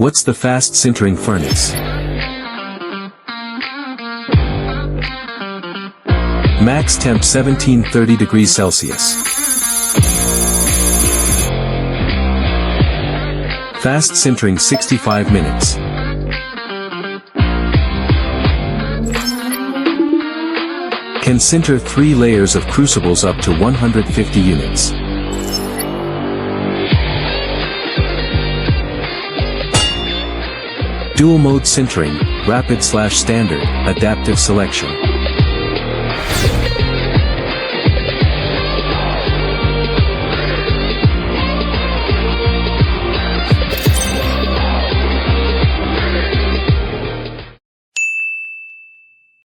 What's the fast sintering furnace? Max temp 1730 degrees Celsius. Fast sintering 65 minutes. Can sinter 3 layers of crucibles up to 150 units. Dual mode sintering, rapid/standard, adaptive selection.